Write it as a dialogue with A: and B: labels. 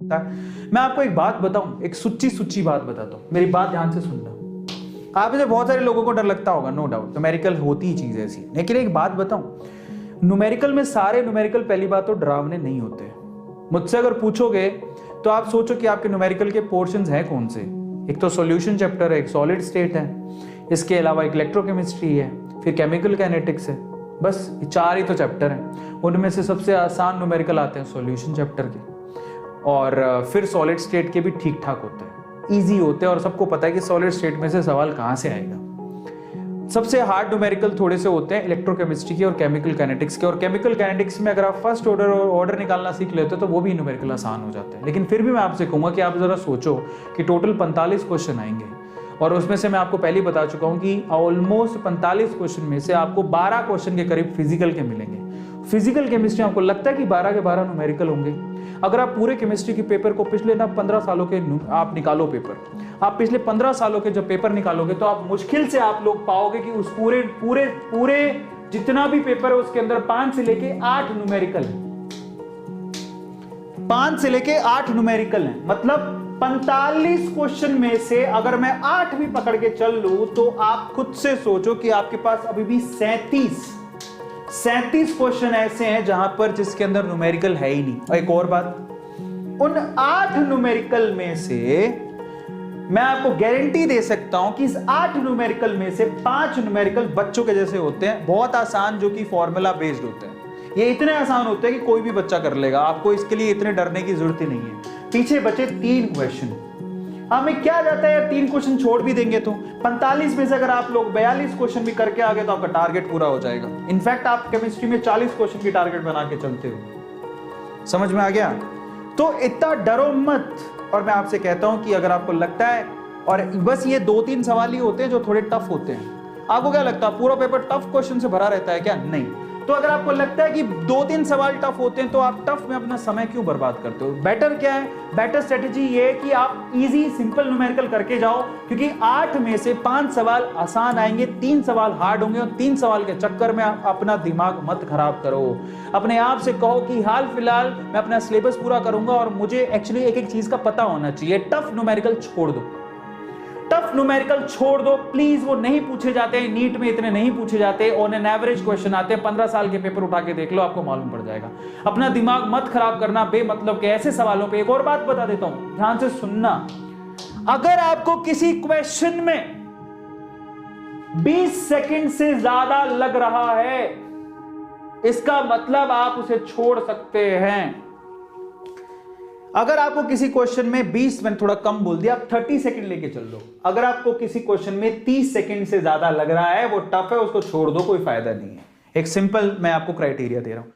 A: मैं आपको एक बात बताऊं, एक सुच्ची बात बताता हूं, मेरी बात ध्यान से सुनना। आप में से बहुत सारे लोगों को डर लगता होगा, नो डाउट, न्यूमेरिकल होती ही चीज ऐसी, लेकिन एक बात बताऊं, न्यूमेरिकल में सारे न्यूमेरिकल पहली बात तो डरावने नहीं होते। मुझसे अगर पूछोगे तो आप सोचो कि आपके न्यूमेरिकल के पोर्शंस हैं कौन से। एक तो सॉल्यूशन चैप्टर है, एक सॉलिड स्टेट है, इसके अलावा एक इलेक्ट्रोकेमिस्ट्री है, फिर केमिकल काइनेटिक्स है। बस ये 4 ही तो चैप्टर हैं। उनमें से सबसे आसान न्यूमेरिकल आते हैं सॉल्यूशन चैप्टर के, और फिर सॉलिड स्टेट के भी ठीक ठाक होते हैं, इजी होते हैं, और सबको पता है कि सॉलिड स्टेट में से सवाल कहां से आएगा। सबसे हार्ड न्यूमेरिकल थोड़े से होते हैं इलेक्ट्रोकेमिस्ट्री के और केमिकल काइनेटिक्स के, और केमिकल काइनेटिक्स में अगर आप फर्स्ट ऑर्डर निकालना सीख लेते हो तो वो भी न्यूमेरिकल आसान हो जाते हैं। लेकिन फिर भी मैं आपसे कहूंगा कि आप जरा सोचो कि टोटल 45 क्वेश्चन आएंगे, और उसमें से मैं आपको पहले ही बता चुका हूं कि ऑलमोस्ट 45 क्वेश्चन में से आपको 12 क्वेश्चन के करीब फिजिकल के मिलेंगे। फिजिकल केमिस्ट्री आपको लगता है कि 12 के 12 न्यूमेरिकल होंगे। अगर आप पूरे केमिस्ट्री के पेपर को पिछले 15 सालों के आप निकालो पेपर, आप पिछले 15 सालों के जब पेपर निकालोगे तो आप मुश्किल से आप लोग पाओगे कि उस पूरे जितना भी पेपर है उसके अंदर 5 से लेके 8 न्यूमेरिकल है। 5 से लेके 8 न्यूमेरिकल है, मतलब 45 क्वेश्चन में से अगर मैं 8 भी पकड़ के चल लूं तो आप खुद से सोचो कि आपके पास अभी भी 37 क्वेश्चन ऐसे हैं जहां पर जिसके अंदर न्यूमेरिकल है ही नहीं। और एक और बात, उन 8 न्यूमेरिकल में से मैं आपको गारंटी दे सकता हूं कि इस 8 न्यूमेरिकल में से 5 न्यूमेरिकल बच्चों के जैसे होते हैं, बहुत आसान, जो कि फॉर्मूला बेस्ड होते हैं। ये इतने आसान होते हैं कि कोई भी बच्चा कर लेगा, आपको इसके लिए इतने डरने की जरूरत ही नहीं है। पीछे बचे 3 क्वेश्चन, हमें क्या जाता है यार, 3 क्वेश्चन छोड़ भी देंगे तो 45 में से अगर आप लोग 42 क्वेश्चन भी करके आ गए तो आपका टारगेट पूरा हो जाएगा। इनफैक्ट आप केमिस्ट्री में 40 क्वेश्चन की टारगेट बना के चलते हो। समझ में आ गया? तो इतना डरो मत। और मैं आपसे कहता हूं कि अगर आपको लगता है, और बस ये 2-3 सवाल ही होते हैं जो थोड़े टफ होते हैं, आपको क्या लगता है पूरा पेपर टफ क्वेश्चन से भरा रहता है क्या? नहीं। तो अगर आपको लगता है कि 2-3 सवाल टफ होते हैं तो आप टफ में अपना समय क्यों बर्बाद करते हो? बेटर क्या है? बेटर स्ट्रेटेजी ये है कि आप इजी सिंपल न्यूमेरिकल करके जाओ, क्योंकि 8 में से 5 सवाल आसान आएंगे, 3 सवाल हार्ड होंगे, और 3 सवाल के चक्कर में आप अपना दिमाग मत खराब करो। अपने आप से कहो कि हाल फिलहाल मैं अपना सिलेबस पूरा करूंगा और मुझे एक्चुअली एक चीज का पता होना चाहिए। टफ न्यूमेरिकल छोड़ दो, टफ न्यूमेरिकल छोड़ दो प्लीज, वो नहीं पूछे जाते हैं, नीट में इतने नहीं पूछे जाते, ऑन एन एवरेज क्वेश्चन आते हैं। 15 साल के पेपर उठा के देख लो, आपको मालूम पड़ जाएगा। अपना दिमाग मत खराब करना बेमतलब के ऐसे सवालों पे। एक और बात बता देता हूं, ध्यान से सुनना, अगर आपको किसी क्वेश्चन में 20 सेकंड से ज्यादा लग रहा है, इसका मतलब आप उसे छोड़ सकते हैं। अगर आपको किसी क्वेश्चन में 20, मैंने थोड़ा कम बोल दिया, आप 30 सेकंड लेके चल लो। अगर आपको किसी क्वेश्चन में 30 सेकंड से ज्यादा लग रहा है, वो टफ है, उसको छोड़ दो, कोई फायदा नहीं है। एक सिंपल मैं आपको क्राइटेरिया दे रहा हूं।